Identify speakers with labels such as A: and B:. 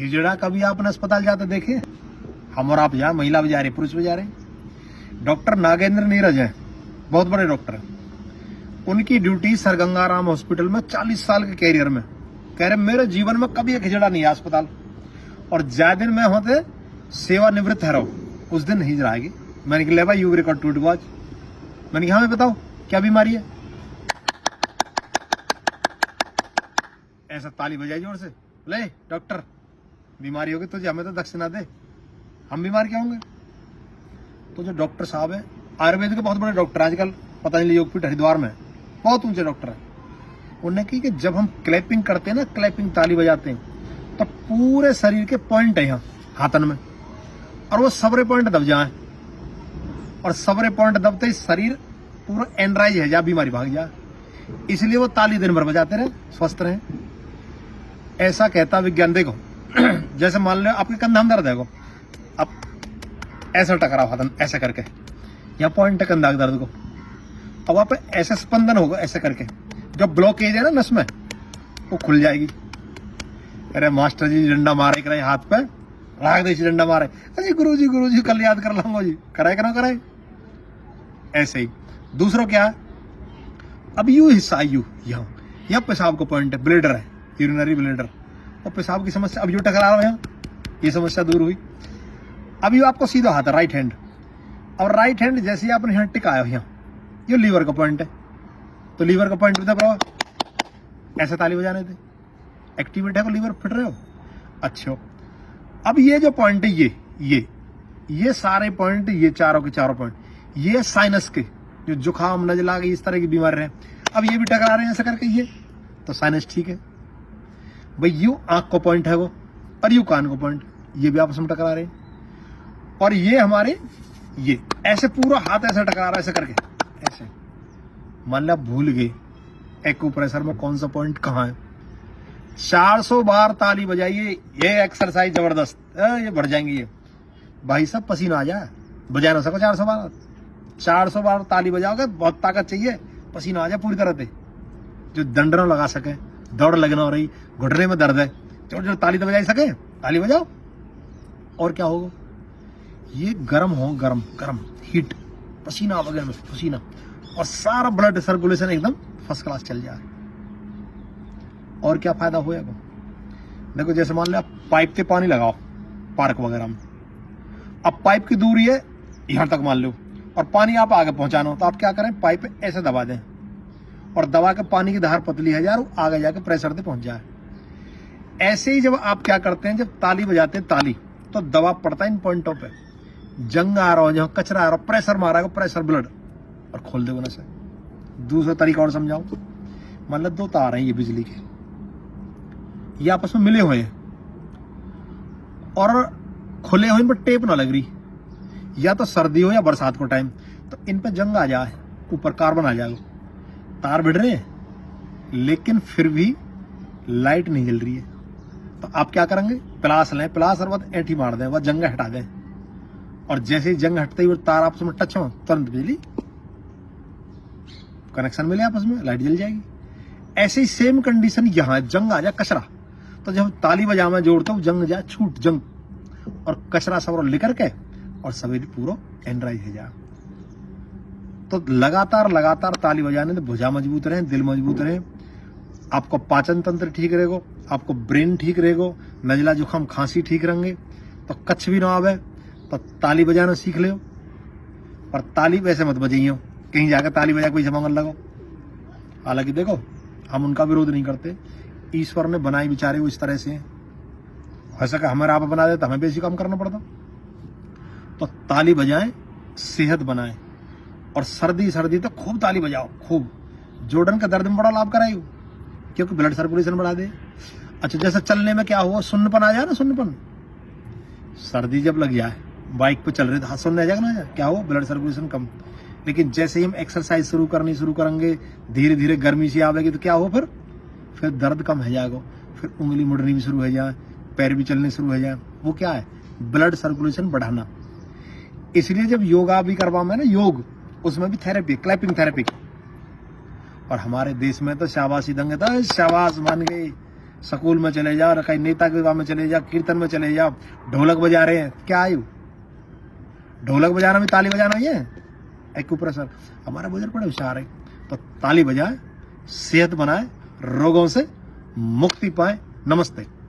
A: हिजड़ा कभी आपने अस्पताल जाते देखे? हम और आप जा, महिला भी जा रही, पुरुष भी जा रहे। डॉक्टर नागेंद्र नीरज है, बहुत बड़े डॉक्टर हैं। उनकी ड्यूटी सर गंगाराम हॉस्पिटल में 40 साल के कैरियर में, कह रहे मेरे जीवन में कभी एक हिजड़ा नहीं है अस्पताल, और ज्यादा दिन में होते सेवानिवृत्त है रहो, उस दिन हिजड़ा आएगी। मैंने कहा ले भाई यू रिकॉर्ड टू आज। मैंने कहा हमें बताओ क्या बीमारी है? ऐसा ताली बजाई जोर से, ले डॉक्टर बीमारी होगी तुझे, हमें तो दक्षिणा दे, हम बीमार क्या होंगे? तो जो डॉक्टर साहब है आयुर्वेद के बहुत बड़े डॉक्टर आजकल पतंजलि योगपीठ हरिद्वार में बहुत ऊंचे डॉक्टर है, उन्होंने कही कि जब हम क्लैपिंग करते हैं ना, क्लैपिंग ताली बजाते हैं, तो पूरे शरीर के पॉइंट है यहाँ हाथन में, और वो सबरे पॉइंट दब जाए, और सबरे पॉइंट दबते ही शरीर पूरा एनराइज है जा, बीमारी भाग जाए। इसलिए वो ताली दिन भर बजाते रहे, स्वस्थ रहे। ऐसा कहता विज्ञान। देखो जैसे मान लो आपके कंधा में दर्द है, अब ऐसा टकराओ हाथन ऐसे करके, यहाँ पॉइंट है कंधा के दर्द को, अब आप ऐसे स्पंदन होगा ऐसे करके, जो ब्लॉकेज है ना नस में वो खुल जाएगी। अरे मास्टर जी डंडा मारे करे हाथ पे, राग दे डंडा मारे, अरे गुरु जी कल याद कर लाऊंगा जी, कराए कि ना कराए। ऐसे ही दूसरों क्या है, अब यू हिस्सा यू यहाँ पेशाब को पॉइंट है, ब्लेडर है, यूरिनरी ब्लेडर, और पेशाब की समस्या अब यू टकरा रहा है यहाँ, ये समस्या दूर हुई। अब यू आपको सीधा हाथ है राइट हैंड, और राइट हैंड जैसे ही आपने यहाँ टिकाया यहाँ, ये लीवर का पॉइंट है, तो लीवर का पॉइंट बता पाओ, ऐसे ताली बजाने थे, एक्टिवेट है को लीवर फिट रहे हो। अच्छा अब ये जो पॉइंट है ये सारे पॉइंट, ये चारों के चारों पॉइंट, ये साइनस के जो जुकाम नजला की इस तरह की बीमारी है, अब ये भी टकरा रहे हैं ऐसा करके, ये तो साइनस ठीक है भाई। यू आंख को पॉइंट है वो, और यू कान को पॉइंट, ये भी आपस में टकरा रहे हैं। और ये हमारे ये ऐसे पूरा हाथ ऐसे टकरा रहा है ऐसे करके, ऐसे मान लो भूल गए एक्यूप्रेशर में कौन सा पॉइंट कहाँ है। 400 बार ताली बजाइए, ये एक्सरसाइज जबरदस्त, ये बढ़ जाएंगे ये भाई साहब, पसीना आ जाए, बजा ना सको 400 बार ताली बजाओगे, बहुत ताकत चाहिए, पसीना आ जाए पूरी तरह से, जो दंडरों लगा सके, दौड़ लगना हो रही, घुटने में दर्द है, जो ताली तो बजा सके, ताली बजाओ। और क्या होगा, ये गर्म हो, गर्म हीट, पसीना वगैरह में पसीना, और सारा ब्लड सर्कुलेशन एकदम फर्स्ट क्लास चल जाए। और क्या फायदा होएगा? देखो जैसे मान लो आप पाइप से पानी लगाओ पार्क वगैरह में, अब पाइप की दूरी है यहां तक मान लो, और पानी आप आगे पहुंचाना हो, तो आप क्या करें, पाइप ऐसे दबा दें, और दबा के पानी की धार पतली है यार, आगे जाके प्रेशर से पहुंच जाए। ऐसे ही जब आप क्या करते हैं, जब ताली बजाते हैं ताली, तो दबाव पड़ता है इन पॉइंटों पे, जंग आ रहा हो, जहां कचरा आ रहा हो, प्रेशर मारा है, प्रेशर ब्लड, और खोल दे से। दूसरा तरीका और समझाऊं, मान लो 2 तार हैं ये बिजली के, ये आपस में मिले हुए हैं, और खुले हुए इन पर टेप ना लग रही, या तो सर्दी हो या बरसात को टाइम, तो इन पे जंग आ जाए, ऊपर कार्बन आ जाएगा, तार भिड़ रहे हैं लेकिन फिर भी लाइट नहीं जल रही है, तो आप क्या करेंगे, प्लास लें, प्लास और बाद ऐंठी मार दें, वह जंग हटा दें, और जैसे ही जंग हटते ही वो तार आपस में टच हो, तुरंत बिजली कनेक्शन मिले, आपस में लाइट जल जाएगी। ऐसे ही सेम कंडीशन यहाँ, जंग आ जाए, कचरा, तो जब ताली बजा में जोड़ते हो, जंग जाए छूट जंग, और कचरा सब लेकर के, और सवेरे पूरा एनराइज है जा। तो लगातार ताली बजाने से भुजा मजबूत रहे, दिल मजबूत रहे, आपको पाचन तंत्र ठीक रहेगा, आपको ब्रेन ठीक रहेगा, नजला जुकाम खांसी ठीक रहेंगे, तो कच्छ भी ना आवे, तो ताली बजाना सीख ले। और ताली वैसे मत बजाइयो, कहीं जाकर ताली बजा कोई जमांगन लगो। हालांकि देखो हम उनका विरोध नहीं करते, ईश्वर ने बनाए बेचारे वो इस तरह से, हो सका हमारा आप बना दे तो हमें बेसी काम करना पड़ता। तो ताली बजाएं, सेहत बनाएं, और सर्दी तो खूब ताली बजाओ, खूब। जोड़न का दर्द में बड़ा लाभ कराई, क्योंकि ब्लड सर्कुलेशन बढ़ा दे। अच्छा जैसे चलने में क्या हुआ, सुन्नपन आ जाए ना, सुन्नपन, सर्दी जब लग जाए, बाइक पे चल रहे तो सुनने आ जाएगा ना, क्या हो, ब्लड सर्कुलेशन कम। लेकिन जैसे ही हम एक्सरसाइज शुरू करेंगे, धीरे धीरे गर्मी सी आवेगी, तो क्या हो, फिर दर्द कम हो जाएगा, फिर उंगली मुड़नी भी शुरू हो जाए, पैर भी चलने शुरू हो जाए। वो क्या है, ब्लड सर्कुलेशन बढ़ाना। इसलिए जब योगा भी करवा में ना, योग, उसमें भी थेरेपी, क्लैपिंग थेरेपी। और हमारे देश में तो शाबाशी देंगे, तो शाबाश मान गई, स्कूल में चले जाओ, कहीं नेता के विवाह में चले जाओ, कीर्तन में चले जाओ, ढोलक बजा रहे हैं, क्या आयु? ढोलक बजाना भी ताली बजाना ही है, एक्यूप्रेशर। हमारा बुजुर्ग बड़े होशियार है, तो ताली बजाए, सेहत बनाए, रोगों से मुक्ति पाए। नमस्ते।